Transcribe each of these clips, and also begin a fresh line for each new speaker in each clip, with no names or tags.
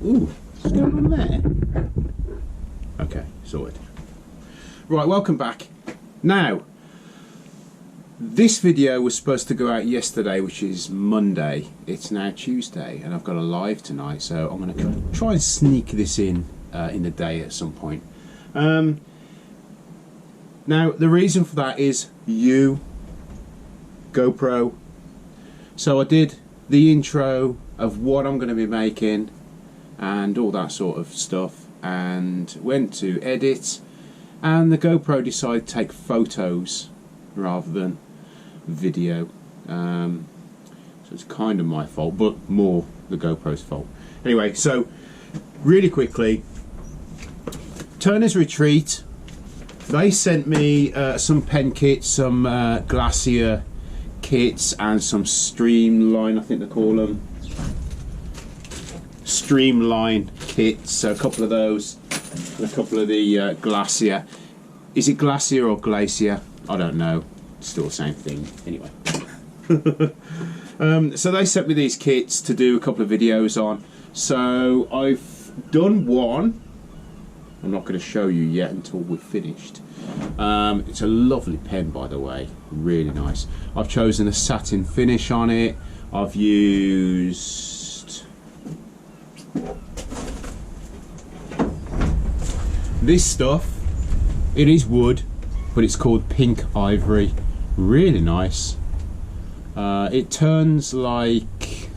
Ooh, what's going on there? Okay, sorted. Right, welcome back. Now, this video was supposed to go out yesterday, which is Monday. It's now Tuesday, and I've got a live tonight, so I'm going to try and sneak this in the day at some point. Now, the reason for that is GoPro. So I did the intro of what I'm going to be making and all that sort of stuff, and went to edit, and the GoPro decided to take photos rather than video. So it's kind of my fault, but more the GoPro's fault. Anyway, so really quickly, Turner's Retreat, they sent me some pen kits, some Glacia kits, and some Streamline, I think they call them. Streamline kits, so a couple of those, and a couple of the Glacia. Is it Glacia or Glacia? I don't know. It's still the same thing. Anyway. So they sent me these kits to do a couple of videos on. So I've done one. I'm not going to show you yet until we're finished. It's a lovely pen, by the way. Really nice. I've chosen a satin finish on it. I've used this stuff. It is wood, but it's called pink ivory. Really nice. It turns like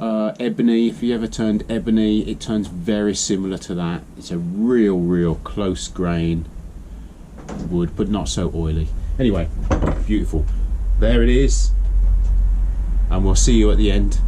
ebony. If you ever turned ebony, it turns very similar to that. It's a real close grain wood, but not so oily. Anyway, beautiful. There it is, and we'll see you at the end.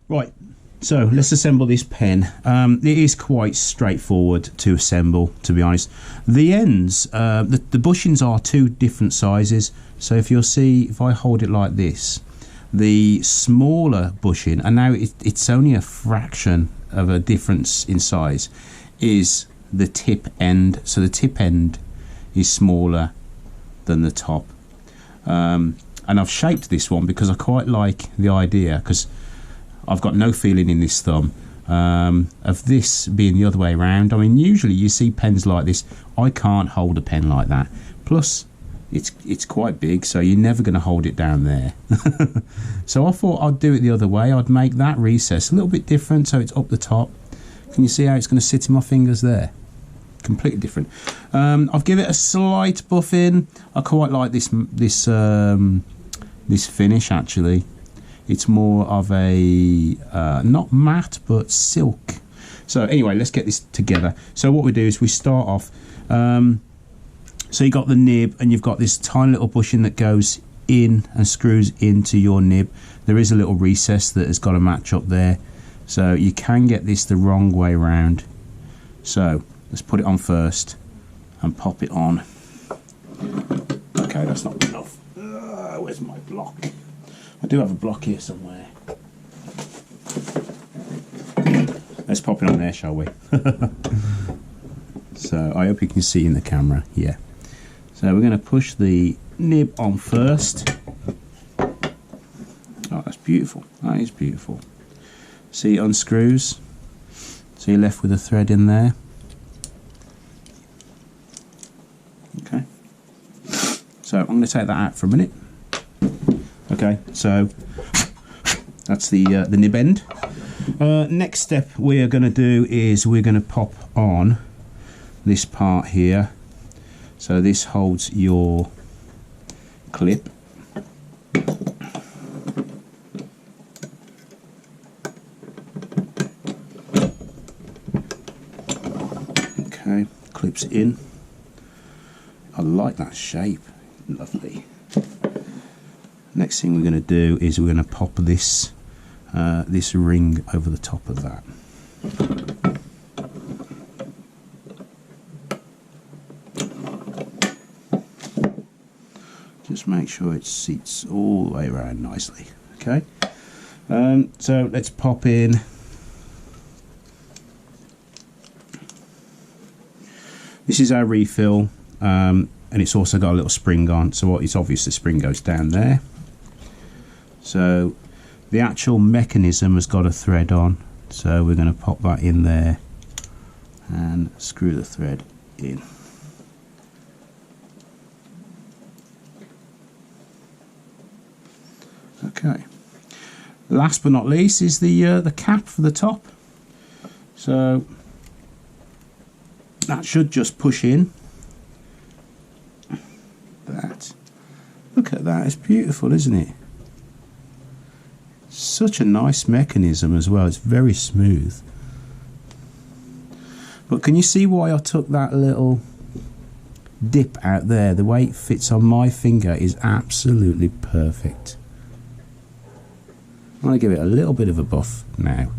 Right, so let's assemble this pen. It is quite straightforward to assemble, to be honest. The ends, the bushings are two different sizes. So if you'll see, if I hold it like this, the smaller bushing, and now it's only a fraction of a difference in size, is the tip end. So the tip end is smaller than the top. And I've shaped this one because I quite like the idea, because I've got no feeling in this thumb of this being the other way around. I mean, usually you see pens like this. I can't hold a pen like that. Plus, it's quite big, so you're never going to hold it down there. So I thought I'd do it the other way. I'd make that recess a little bit different, so it's up the top. Can you see how it's going to sit in my fingers there? Completely different. I've given it a slight buff in. I quite like this finish actually. It's more of a not matte but silk. So anyway, let's get this together. So what we do is we start off. So you got the nib, and you've got this tiny little bushing that goes in and screws into your nib. There is a little recess that has got to match up there, so you can get this the wrong way around. So let's put it on first and pop it on. Okay, that's not enough. Where's my block? I do have a block here somewhere. Let's pop it on there, shall we? So I hope you can see in the camera. Yeah. So we're going to push the nib on first. Oh, that's beautiful. That is beautiful. See, it unscrews. So you're left with a thread in there. Okay. So I'm going to take that out for a minute. Okay, so that's the nib end. Next step we are going to do is we're going to pop on this part here. So this holds your clip. Okay, clips in. I like that shape. Lovely. Next thing we're going to do is we're going to pop this this ring over the top of that. Just make sure it seats all the way around nicely. Okay. So let's pop in. This is our refill, and it's also got a little spring on. So it's obvious the spring goes down there. So the actual mechanism has got a thread on, so we're going to pop that in there and screw the thread in. Okay. Last but not least is the cap for the top. So that should just push in. That. Look at that, it's beautiful, isn't it? Such a nice mechanism as well. It's very smooth. But can you see why I took that little dip out there? The way it fits on my finger is absolutely perfect. I'm going to give it a little bit of a buff now.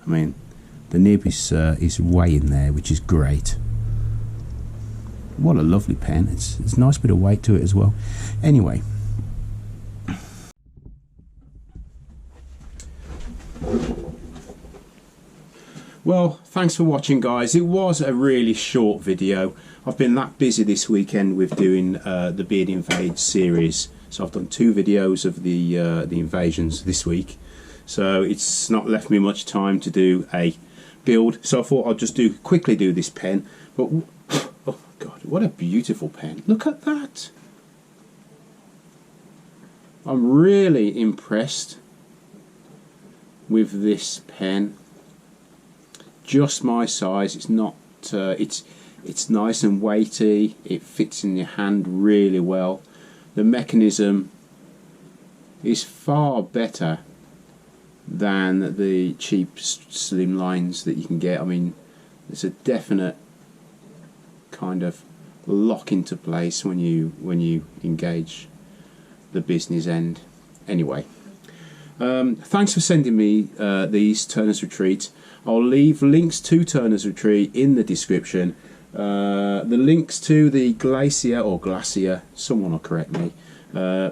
I mean, the nib is way in there, which is great. What a lovely pen. It's a nice bit of weight to it as well. Anyway. Well, thanks for watching, guys. It was a really short video. I've been that busy this weekend with doing the Beard Invade series. So I've done 2 videos of the invasions this week. So it's not left me much time to do a build. So I thought I'd just quickly do this pen. But oh God, what a beautiful pen. Look at that. I'm really impressed with this pen. Just my size. It's not it's nice and weighty. It fits in your hand really well. The mechanism is far better than the cheap slim lines that you can get. I mean, there's a definite kind of lock into place when you engage the business end. Anyway, thanks for sending me these Turner's Retreat. I'll leave links to Turner's Retreat in the description. The links to the Glacia or Glacia, someone will correct me,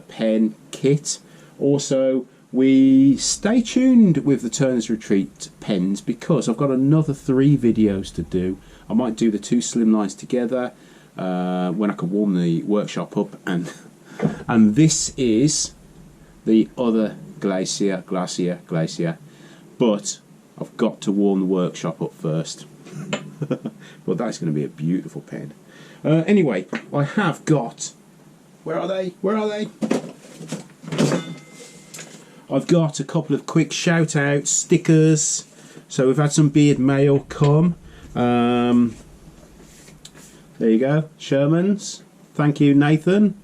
pen kit. Also, we stay tuned with the Turner's Retreat pens because I've got another 3 videos to do. I might do the 2 slim lines together. when I can warm the workshop up. And this is the other Glacia, but I've got to warm the workshop up first. But that's going to be a beautiful pen. Anyway, I have got... Where are they? Where are they? I've got a couple of quick shout outs, stickers. So we've had some beard mail come. There you go, Sherman's. Thank you, Nathan.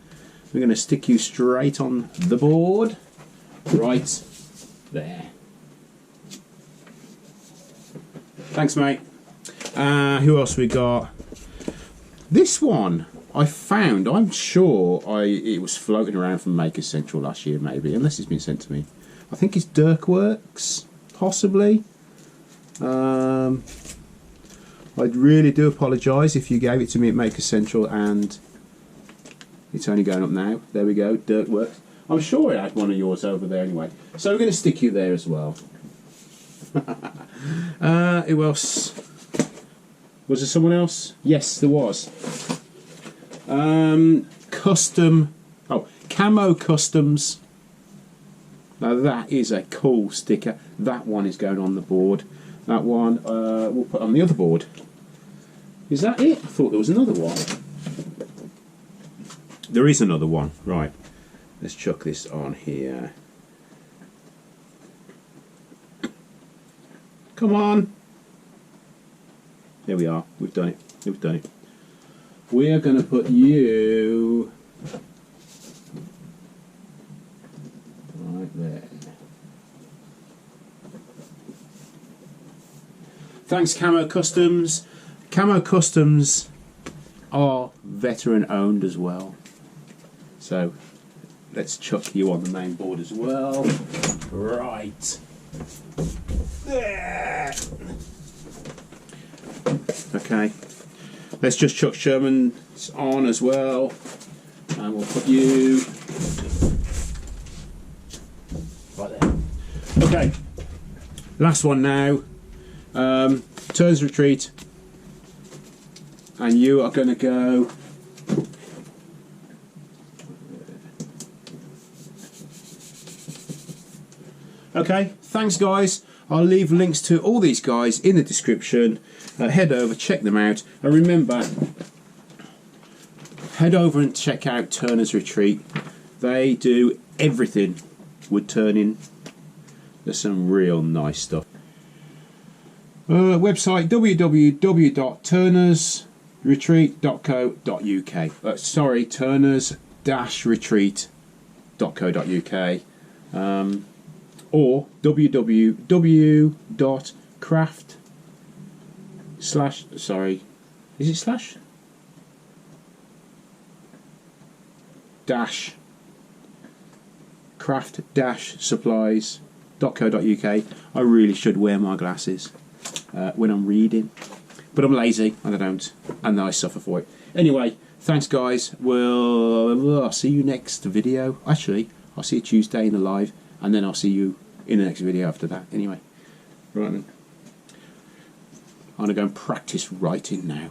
We're going to stick you straight on the board. Right there. Thanks, mate. Who else we got? This one I found. I'm sure it was floating around from Maker Central last year, maybe, unless it's been sent to me. I think it's Dirksworks, possibly. I really do apologise if you gave it to me at Maker Central and it's only going up now. There we go, Dirksworks. I'm sure I had one of yours over there anyway. So we're going to stick you there as well. Who else? Was there someone else? Yes, there was. Camo Customs. Now that is a cool sticker. That one is going on the board. That one we'll put on the other board. Is that it? I thought there was another one. There is another one. Right. Let's chuck this on here. Come on. There we are. We've done it. We've done it. We are going to put you right there. Thanks, Camo Customs. Camo Customs are veteran owned as well. So let's chuck you on the main board as well. Right. There. Okay. Let's just chuck Sherman's on as well. And we'll put you right there. Okay. Last one now. Turner's Retreat. And you are going to go... Okay, thanks guys. I'll leave links to all these guys in the description. Head over, check them out. And remember, head over and check out Turner's Retreat. They do everything wood turning. There's some real nice stuff. Website www.turners-retreat.co.uk. Sorry, turners-retreat.co.uk. Or www.craft/ sorry, is it slash? Dash craft-supplies.co.uk. I really should wear my glasses when I'm reading, but I'm lazy and I don't, and I suffer for it. Anyway, thanks guys. I'll see you next video. Actually, I'll see you Tuesday in the live, and then I'll see you in the next video after that. Anyway, right then. I'm going to go and practice writing now.